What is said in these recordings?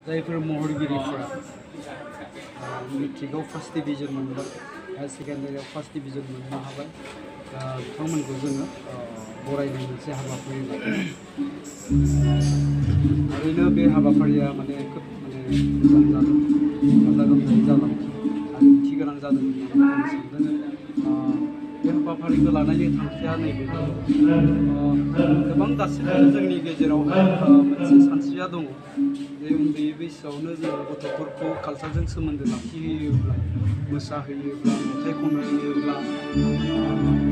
जायफोर महरगिरिफोरा मेट्रिकआव first division मोनबाय हायार सेकेन्डारियाव फार्स्ट डिभिजन मोननो हाबाय बिथांमोनखौ जोङो बरायनाय मोनसे हाबाफारि लादों। ओरैनो बे हाबाफारिया माने खोब मोजां जादों, गाजा गोमजायै जालांदों आरो ओंथि गोनां जादों होननानै आं सानदों। बे हाबाफारिखौ लानायनि थांखिया नैबे गोबां दासिमबो जोंनि गेजेरावहाय मोनसे सानस्रिया दङ जे उन्दै बैसोआवनो जोङो गथ'फोरखौ कालचारजों सोमोन्दो लाखिहोयोब्ला, मोसाहोयोब्ला, मेथाइ खनहोयोब्ला,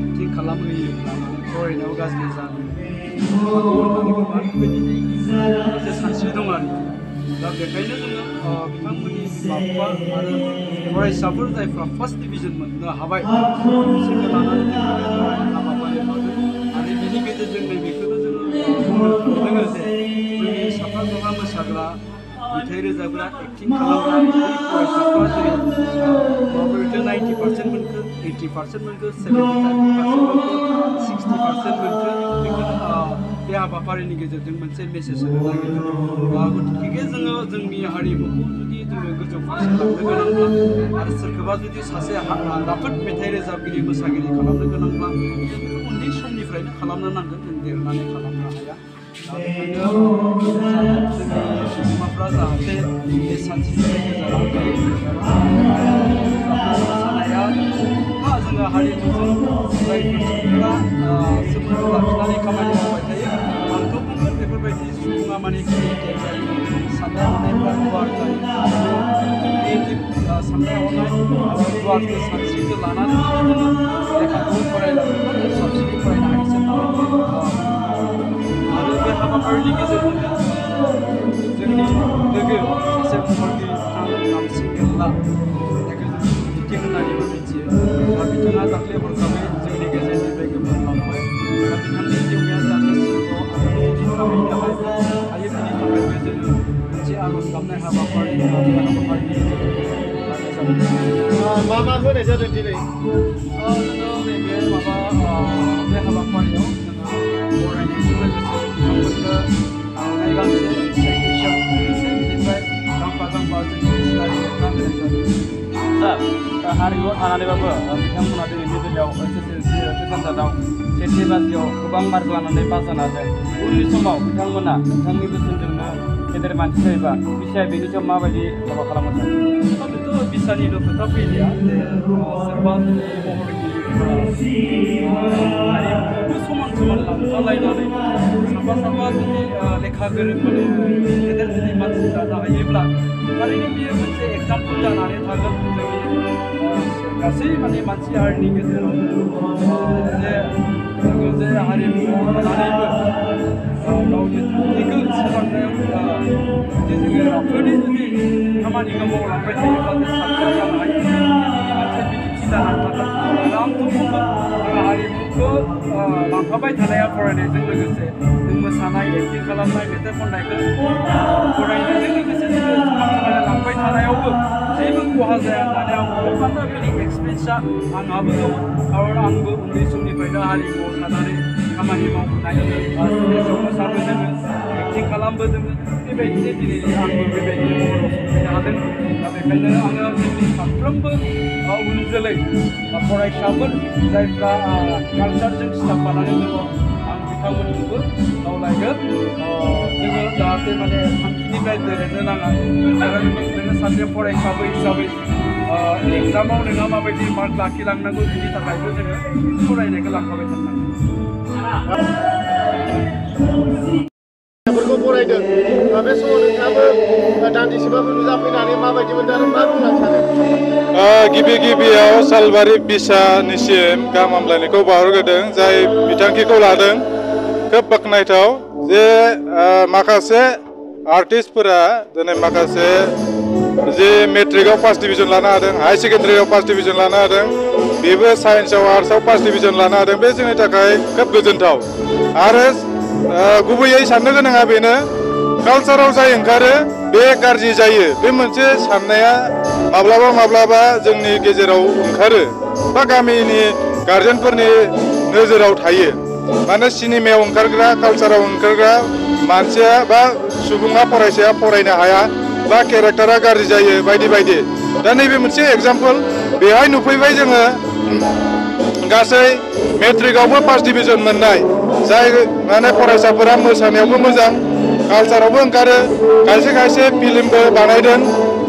एक्टिं खालामहोयोब्ला फरायनायाव गाज्रि जानो हागौ होननानै गोबां बेबायदि मोनसे सानस्रि दं आरो। दा बेखायनो जोङो बिथांमोननि बिमा बिफा आरो फरायसाफोर जायफ्रा फार्स्ट डिभिजन मोननो हाबाय बिसोरखौ लानानै जोङो हाबाफारि लादों आरो बेनि गेजेरजों नैबेखौनो जोङो बुंनो थांदों जे जोंनि साफा साफा मोसाग्रा, मेथाइ रोजाबग्रा, एक्टिं खालामग्रा बै फरायसाफ्रा जेरै माबाफोरखौ 90% मोनखो, 80% मोनखो, 75% मोनखो, 60% मोनखो बेखौनो बे हाबाफारिनि गेजेरजों मोनसे मेसेज होनो नागिरदों। गतिके जोङो जोंनि हारिमुखौ जुदि जोङो गोजौ फारसे लांनो गोनांब्ला आरो सोरखौबा जुदि सासे राफोद मेथाइ रोजाबगिरि, मोसागिरि खालामनो गोनांब्ला उन्दै समनिफ्रायनो खालामनो नांगोन, जों देरनानै खालामनो हाया। दा बेखायनो जोंनि बिमाफ्रा जाहाथे बे सानस्रिनिफ्राय गोजानाव थायो। मोसानाया जोङो हारिमुजों जायफोर सुबुंफोरा सोमोन्दो लाखिनानै खामानि मावबाय थायो आंथ' बुंगोन बेफोरबायदि सुबुङा माने क्रिएटिभ जायो, साननाय हनायफ्रा गुवार जायो, क्रिएटिभ साननाय हनाय आरो गुवार सानस्रिखौ लानानै लेखाखौ फरायलाङोब्ला साबसिनै फरायनो हायो आरो बे हाबाफारिनि गेजेरजों जोंनि लोगो सासे महरगिरि नामसिं गेल्ला जायखौ जों बिथिं होननानैबो मिथियो। दा बिथाङा दाख्लै हरखाबै जोंनि गेजेरनिफ्राय गोमोरलांबाय। दा बिथांनि जिउमाया जाहाथे सिगाङाव बिदि थाहैनो हायो बिनि थाखायबो जोङो मोनसे आर'ज गाबनाय हाबाफारि हाबाफारिनि गेजेरजों मा होनाय जादों दिनै? जोङो नैबे माबा बे हाबाफारियाव जोङो बरायनायजों लोगोसे बिथांमोननो आर'नाइ गांसे, साइकेल मोनसे बिनिफ्राय गांफा गांफा जोंनि ओनसोलारि लेखा होनाय जादों। सार हारिमुआव थानानैबाबो बिथांमोना दिनैनि बेलायाव SSLC आनजादाव सेथि बाजियाव गोबां मार्क लानानै पास जानो हादों। उननि समाव बिथांमोना नोंथांनि बोसोनजोंनो गेदेर मानसि जायोबा बिसाया बेनि सायाव माबायदि माबा खालामनो सानो? बेथ' बिसानिल' खोथा फैलिया जे सोरबा हारिमुखौबो समान समान लांफालायनानै साफा साफा जुदि लेखा गोरों माने गेदेर जुदि मानसि जानो हायोब्ला थारैनो बेयो मोनसे एग्जाम्पोल जानानै थागोन जोंनि गासै माने मानसि हारिनि गेजेराव जे जोङो जे हारिमुआव थानानैबो गावनि थांखिखौ सोलोंनायाव जुदि जोङो राफोदै जुदि खामानिखौ मावलांबाय थायोब्ला जों साक्सेस जानो हायो मोनसे बिदिन्थि जानानै थागोन। आरो आंथ' बुंगोन जोङो हारिमुखौ लांफाबाय थानाया फरायनायजों लोगोसे जों मोसानाय, एक्टिं खालामनाय, मेथाइ खननायखौ फरायनायजों लोगोसे जोङो समाज लांबाय थानायावबो जेबो खहा जाया होननानै आं बुंगोन। मानोना बेनि एक्सपिरियेन्सआ आंहाबो दङ आरो आंबो उन्दै समनिफ्रायनो हारिमुआव थानानै खामानि मावबोनाय, स्टेजाव मोसाबोदों, एक्टिं खालामबोदों, बेबायदिनो दिनै आंबो बेबायदि महराव सफैनो हादों। दा बेखायनो आङो जोंनि साफ्रोमबो उन जोलै फरायसाफोर जायफ्रा कालचारजों सिथाबफानानै दङ आं बिथांमोनखौबो खावलायगोन जोङो जाहाथे माने थांखिनिफ्राय दोरनो नाङा। नोङो सासे फरायसाबो हिसाबै एग्जामाव नोंहा माबायदि मार्क लाखिलांनांगौ बिनि थाखायबो जोङो फरायनायखौ लांफाबाय थानांगोन। फोरखौ बरायदों बे समाव नोंथाङाबो दान्दिसेबाबो नुजाफैनानै माबायदि मोनदों आरो मा बुंनो सानो? गिबियाव सालबारि बिसानिसिम गाहाम हामलायनायखौ बावहरग्रोदों जाय बिथांखिखौ लादों। खोब बाख्नायथाव जे माखासे आर्टिस्टफोरा दिनै माखासे जे मेट्रिकआव फार्स्ट डिभिजन लानो हादों, हायार सेकेन्डारियाव फार्स्ट डिभिजन लानो हादों, बेबो साइन्सआव आर्ट्सआव फार्स्ट डिभिजन लानो हादों। बे जोंनि थाखाय खोब गोजोनथाव। आरो गुबैयै साननो गोनाङा बेनो कालचाराव जाय ओंखारो बे गाज्रि जायो, बे मोनसे साननाया माब्लाबा माब्लाबा जोंनि गेजेराव ओंखारो बा गामिनि गार्जेनफोरनि नोजोराव थायो। माने सिनेमायाव ओंखारग्रा, कालचाराव ओंखारग्रा मानसिया बा सुबुङा, फरायसाया फरायनो हाया, बा केरेक्टारा गाज्रि जायो बायदि बायदि दा नैबे मोनसे एग्जाम्पल बेहाय नुफैबाय जोङो गासै मेट्रिकआवबो फार्स्ट डिभिजन मोननाय जाय माने फरायसाफोरा मोसानायावबो मोजां कालचारावबो ओंखारो खायसे खायसे फिल्मबो बानायदों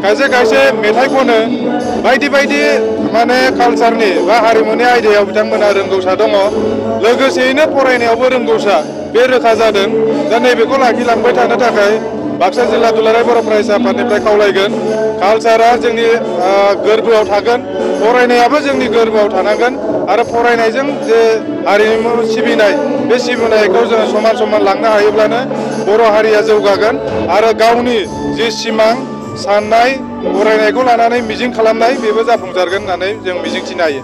खायसे खायसे मेथाइ खनो बायदि बायदि माने कालचारनि बा हारिमुनि आयदायाव बिथांमोना रोंगौसा दङ लोगोसेयैनो फरायनायावबो रोंगौसा बे रोखा जादों दा नैबेखौ लाखिलांबाय थानो थाखाय बाक्सा जिल्ला दुलाराय बर' फरायसा आफादनिफ्राय खावलायगोन कालचारा जोंनि गोरबोआव थागोन फरायनायाबो जोंनि गोरबोआव थानांगोन आरो फरायनायजों जे हारिमु सिबिनाय बे सिबिनायखौ जोङो समान समान लांनो हायोब्लानो बर' हारिया जौगागोन आरो गावनि जि सिमां साननाय फरायनायखौ लानानै मिजिं खालामनाय बेबो जाफुंसारगोन होननानै जों मिजिंथिनो हायो